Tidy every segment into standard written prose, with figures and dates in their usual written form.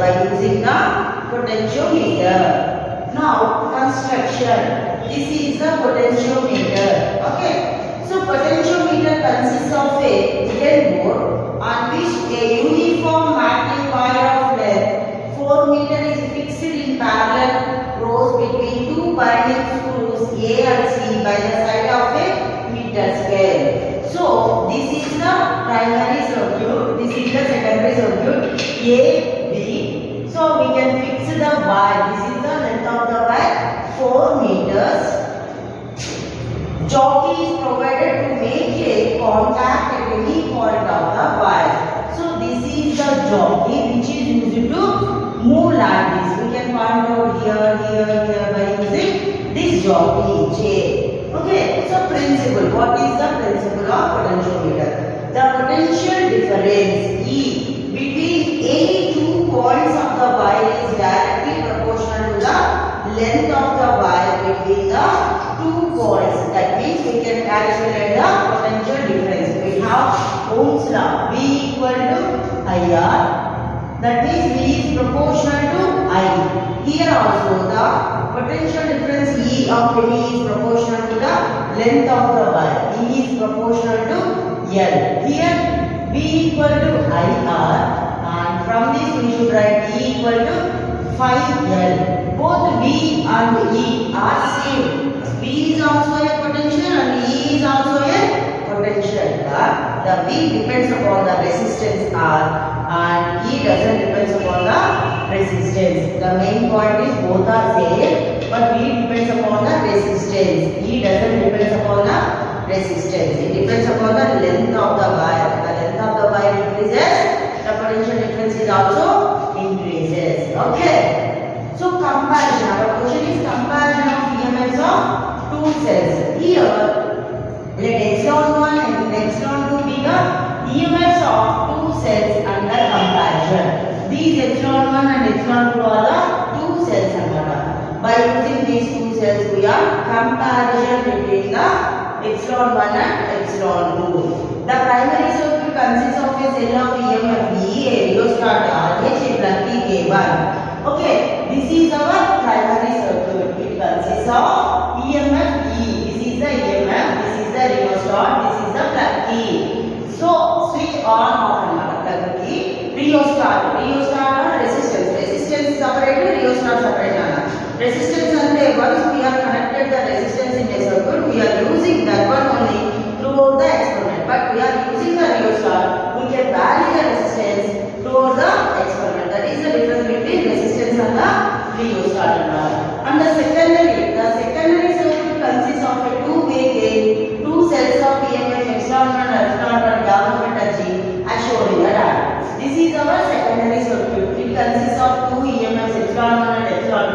by using the potentiometer. Now construction. This is the potentiometer. Okay. So potentiometer consists of a thin board on which a uniform magnifier of length 4 meter is fixed in parallel rows between two binding screws A and C by the side of a meter scale. So this is the primary circuit. This is the secondary circuit A, B. So we can fix the wire. This is the length of the wire 4 meters. Jockey is provided to make a contact at any point of the wire. So this is the jockey which is used to move like this. We can point out here by using this jockey J. Okay. So principle. What is the principle of potentiometer? The potential difference E between any two points of the wire is directly proportional to the length of the wire between the two points. That means we can calculate the potential difference. We have Ohm's law. V equal to IR. That means V is proportional to I. Here also the potential difference E of any is proportional to the length of the wire. E is proportional to L. Here V equal to IR, and from this we should write E equal to phi L. Both V and E are same. V is also a potential and E is also a potential. But the V depends upon the resistance R and E doesn't depend upon the resistance. The main point is both are same, but V depends upon the resistance. E doesn't depend upon the resistance. It depends upon the length of the wire. The length of the wire increases, the potential difference is also increases. Okay. So comparison. Our question is comparison of EMFs of two cells. Here, let epsilon 1 and epsilon 2 be the EMFs of two cells under comparison. These epsilon 1 and epsilon 2 are the two cells under. By using these two cells, we are comparison between the epsilon 1 and epsilon 2. The primary circuit consists of a cell of EMF V, a rheostat RH, a plug K1. Okay, this is our primary circuit. It consists of EMF E. This is the EMF, this is the rheostat, this is the plug key. So switch on off and plug key. Rheostat or resistance. Resistance separate, rheostat separate. Resistance and once we have connected the resistance in a circuit, we are using that one only throughout the experiment. But we are using the rheostat, we can vary the resistance throughout the experiment. That is the difference between resistance and the rheostat. And the secondary circuit consists of a two-way gate, two cells of EMF epsilon 1 and epsilon 1 galvanometer G as shown in the diagram. This is our secondary circuit. It consists of two EMFs epsilon 1 and epsilon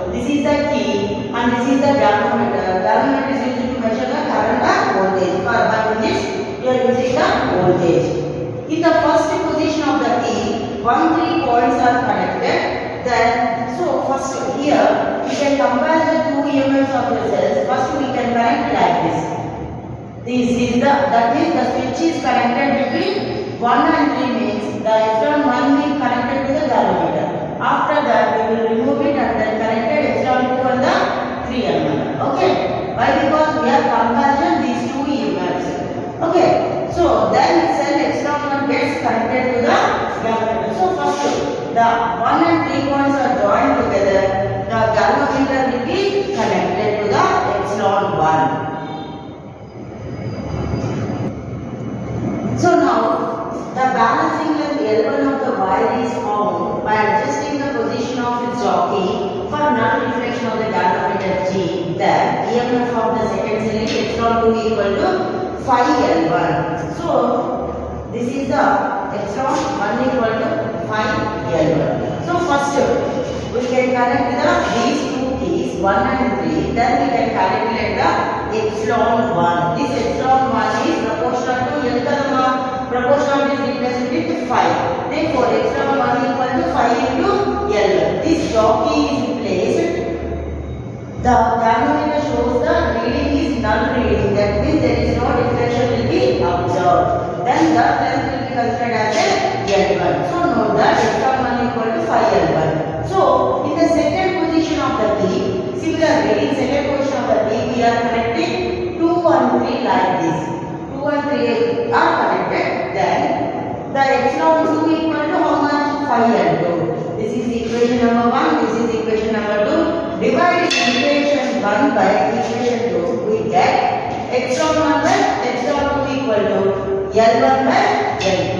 2. This is the key and this is the galvanometer. Galvanometer is used to measure the current and voltage. But in this, we are using the voltage. In the first position of the key, 3 points are connected. Then, so first here, we can compare the two EMFs of the cells. First, we can connect like this. This is that means the switch is connected between 1 and 3 means the epsilon 1 will connected to the galvanometer. After that, we will remove it and then connected epsilon 2 and the 3 another. Okay. Why? Because we are comparison these two EMFs. Okay. So then cell epsilon 1 gets connected to the galvanometer. So first, the 1 and 3 points are joined together. The galvanometer will be connected to the epsilon 1. So now the balancing length L1 of the wire is found by adjusting the position of its jockey for null reflection of the galvanometer G. Then EMF of the second cell is epsilon 2 equal to phi L1. So this is the epsilon 1 equal to phi L1. So first we can connect these two keys 1 and 3. Then we can calculate the epsilon 1. This epsilon 1 is proportional to proportional is replaced with phi. Therefore epsilon 1 equal to phi into L. This jockey is placed. The galvanometer shows the reading is null reading. That means there is no deflection will be observed. Then the length will be considered as a L1. So note that epsilon 1 equal to phi L1. Similarly, in second position of the D, we are connecting 2 and 3 like this. 2 and 3 are connected. Then the epsilon 2 equal to how much? 5 and 2. This is equation number 1. This is equation number 2. Dividing equation 1 by equation 2, we get epsilon 1 by epsilon 2 equal to L1 by L2.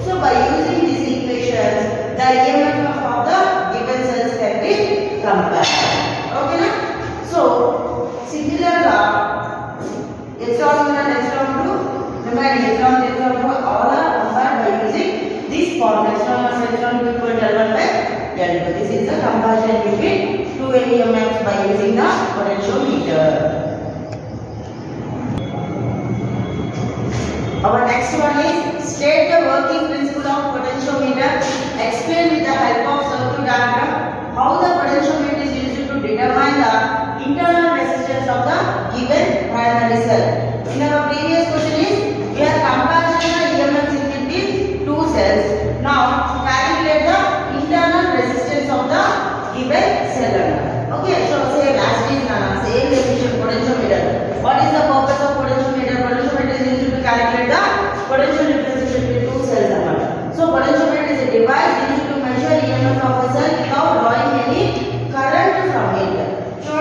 So by using these equations, the EMF of the given cells can be compared. Okay na? So similar epsilon 1 and epsilon 2, remaining epsilon 2 all are compared by using this form epsilon 1 epsilon 2 equal to L1 by L2. This is the comparison between two EMFs by using the potentiometer. Our next one is state the working principle of potentiometer. Explain with the help of circuit diagram how the potentiometer is used to determine the internal resistance of the given primary cell. In our previous question is we are comparing the EMFs in between two cells. Now calculate the internal resistance of the given cell. Okay, so say last is same definition potentiometer. What is the purpose of potentiometer? Potentiometer is used to calculate the potential difference between two cells. So potentiometer is a device used to measure EMF of a cell without drawing any current from it. So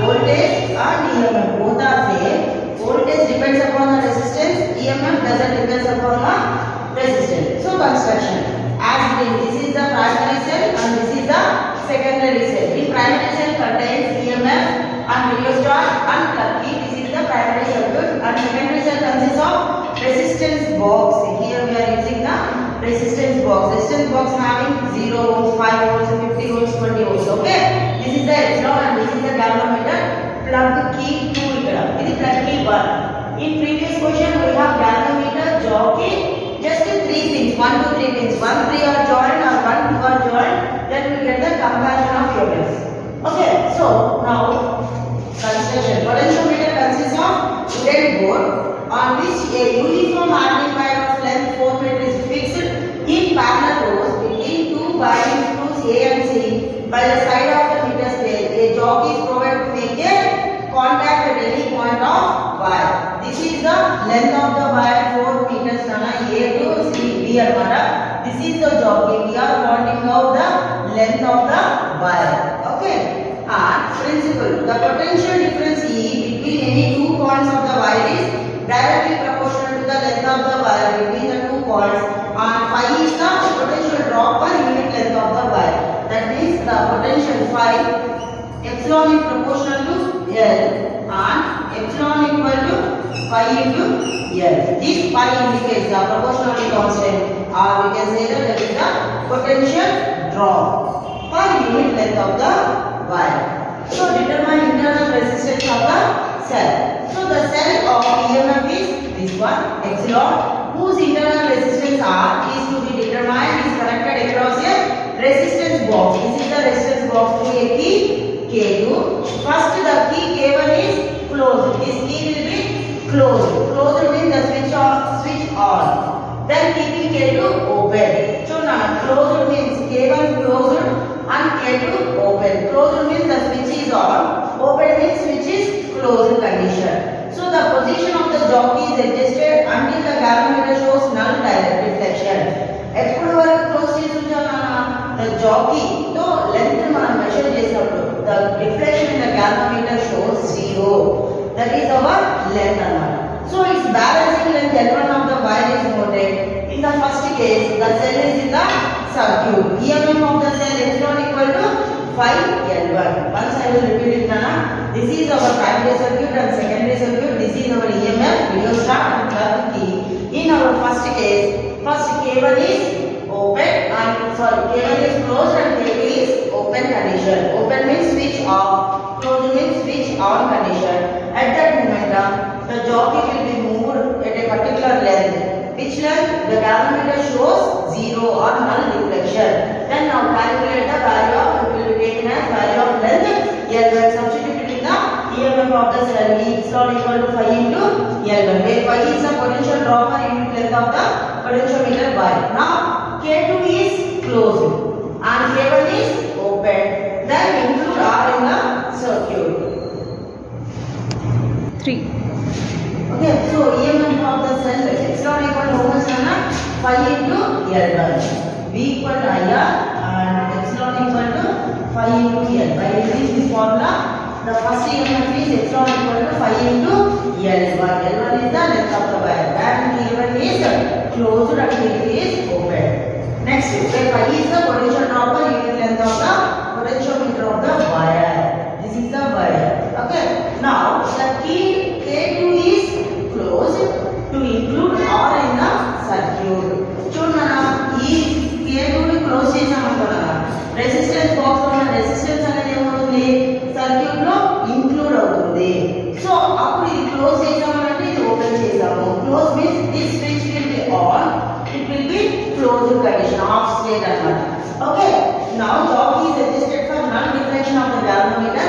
voltage and EMF both are same. Voltage depends upon the resistance. EMF doesn't depend upon the resistance. So construction. As this is the primary cell and this is the secondary cell. The primary cell contains EMF and rheostat and plug key. This is the primary circuit and secondary cell consists of resistance box. Here we are using the resistance box. Resistance box having 0 ohms, 5 volts, 50 volts, 20 volts. Okay. This is the epsilon and this is the galvanometer. Plug key 2 ikkada. This is plug key 1. In previous question we have galvanometer, jockey. Just 3 pins, 1, 2, 3 pins. 1, 3 are joined or 1, 2 are joined. Then we get the comparison of EMFs. Okay, so now construction. Potentiometer consists of wooden board on which a uniform hardening wire of length 4 meters is fixed in parallel rows between two winding screws A and C by the side of the meter scale. A jockey is provided to make a contact at any point of wire. This is the length of the wire 4 meters. A to C, B anamata. This is the jockey. We are pointing out the length of the wire. Okay. And principle. The potential difference E between any two points of the wire is directly proportional to the length of the wire between the two points. And phi is the potential drop per unit length of the wire. That means the potential phi epsilon is proportional to L and epsilon equal to phi into L. This phi indicates the proportionality constant, or we can say that is the potential drop per unit length of the wire. So determine internal resistance of the cell. So the cell of EMF is this one, epsilon, whose internal resistance R is to be determined, is connected across a resistance box. This is the resistance box to a key K2. First the key K1 is closed. This key will be closed. Closed means the switch on. Then keeping K2 open. So now closed means K1 closed and K2 open. Closed means the switch is on. Open means switch is closed condition. So the position of the jockey is adjusted until the galvanometer shows null direct reflection. ఎప్పుడు వరకు close చేసి ఉంచాలా? The jockey తో length మనం measure చేసినప్పుడు the reflection in the galvanometer shows 0. That is our length అన్నమాట. So its balancing length L1 of the wire is noted. In the first case, the cell is in the circuit. EMF of the cell epsilon equal to phi L1. Once I will repeat it now. This is our primary circuit and secondary circuit. This is our EMF, rheostat and plug key. In our first case, first K1 is open and K1 is closed and K2 is open condition. Open means switch off, closed means switch on condition. At that moment, the jockey will be moved at a particular length. Which length? The galvanometer shows 0 or null reflection. Then now calculate the value of, it will be taken as value of length L1. Substitute in the EMF of the cell epsilon equal to phi into L1, where phi is the potential drop per unit length of the potentiometer wire. Now K2 is closed and K1 is open. Then include R in the circuit. 3. Okay, so EMF of the cell epsilon equal to how much Nana? 5 into L1. V equal to IR and epsilon equal to 5 into L. By using this formula, the first EMF is epsilon equal to 5 into L1. L1 is the length of the wire and L1 is closed and L2 is open. Next, where phi is the potential drop per unit length of the potentiometer of the wire. This is the wire. Okay. Now the key K2 is closed to include or in the circuit. చూడనా ఈ K2 ని close చేసామనుకున్నా resistance box లో ఉన్న resistance అనేది ఏమవుతుంది circuit లో include అవుతుంది. So అప్పుడు ఇది క్లోజ్ చేసామంటే ఇది ఓపెన్ చేసాము. Close means this switch will be on, it will be closed condition, off state anamata. Okay, now jockey is adjusted for non-deflection of the galvanometer.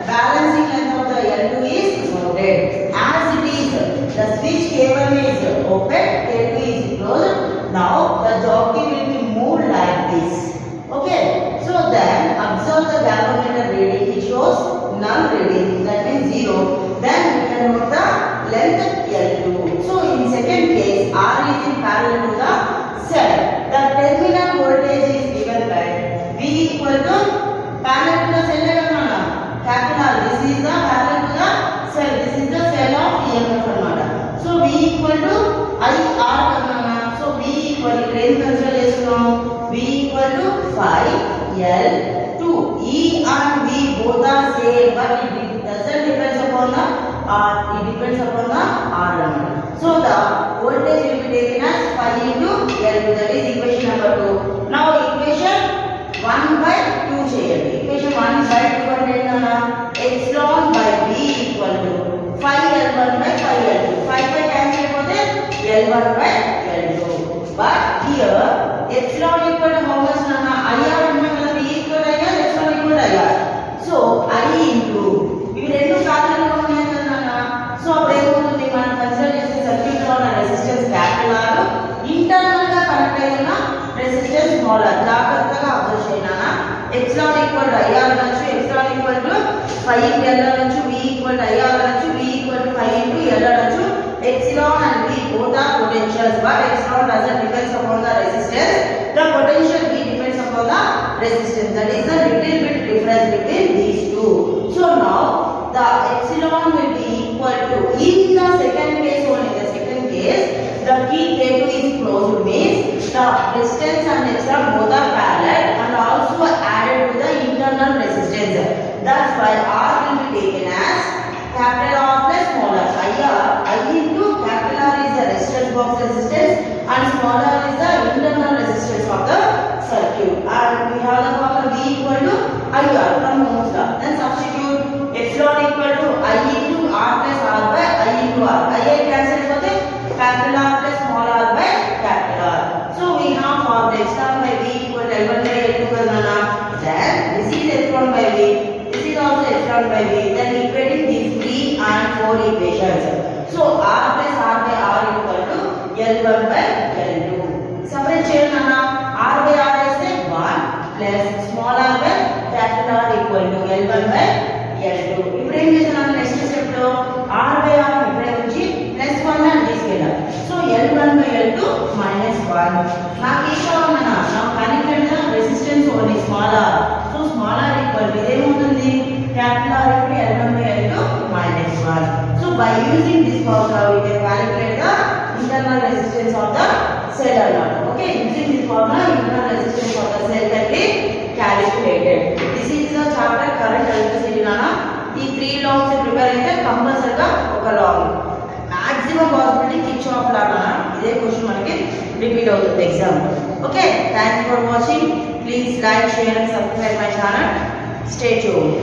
Balancing length of the L2 is noted. As it is, the switch K1 is open, K2 is closed. Now the jockey will be moved like this. Okay, so then observe the galvanometer reading. It shows null reading, that means 0. Then we can note the length L2. So in second case, R is in parallel to the cell. The terminal voltage is given by V equal to parallel to the cell. Capital R. This is the parallel to the cell. This is the cell of EMF anamata. So V equal to IR anamata. So V equal to train consider chestunam. V equal to 5L2. E and V both are same, but it doesn't depends upon the R. It depends upon the R anamata. So the voltage will be taken as 5 into L2. That is equation number 2. Now equation 1 by 2 cheyandi. Equation 1 by 2 ante enna epsilon by V equal to 5L1 by 5L2. 5 by cancel ayipothe L1 by L2. But here epsilon equal to how much nana? IR unnam kada. V equal to IR, epsilon equal to IR. So I into ivi rendu parallel ga unnayi kada nana. So appudu em avutundi manam consider chese circuit lo unna resistance capital R, internal ga connect ayina resistance small r. జాగ్రత్తగా observe చేయాలనా. epsilon equal to IR అనొచ్చు, epsilon equal to 5 into L అనొచ్చు, V equal to IR అనొచ్చు, V equal to 5 into L అనొచ్చు. Epsilon and V both are potentials, but epsilon doesn't depends upon the resistance. The potential V depends upon the resistance. That is the little bit difference between these two. So now the epsilon will be equal to, in the second case only, the second case the key K2 is closed means the resistance and epsilon both are parallel and also added to the internal resistance. That's why R will be taken as capital R plus small r. I into capital R is the resistance box resistance and small r is the internal resistance of the circuit. And we have the formula V equal to IR from Ohm's law. Then substitute epsilon equal to I into R plus R by I into R. I cancel ayipothe capital R plus small r by capital R. So we have for the epsilon by V equal to L1 by L2 kadana. Then this is epsilon by V. This is also epsilon by V. Then equating these 3 and 4 equations. So R plus R by R equal to L1 by L2. Separate cheyalana. R by R is 1 plus small r by capital R equal to L1 by L2. ఇప్పుడు ఏం చేస్తున్నాను next step లో R by R ఇక్కడే ఉంచి plus 1 అని తీసుకెళ్ళాలి. So L1 by L2 minus 1. నాకు ఏం కావాలన్నా నాకు కనెక్టెడ్ గా resistance only small r. So small r equal to ఏమవుతుంది capital R into L1 by L2 minus 1. So by using this formula we can calculate the internal resistance of the cell anamata. Okay, using this formula internal resistance of the cell can be calculated. This is the chapter current electricity nana. ఈ 3 laws prepare అయితే కంపల్సరీగా ఒక లా maximum possibility Kirchhoff law అన్న ఇదే question మనకి repeat అవుతుంది exam. Okay, thanks for watching. Please like, share and subscribe my channel. Stay tuned.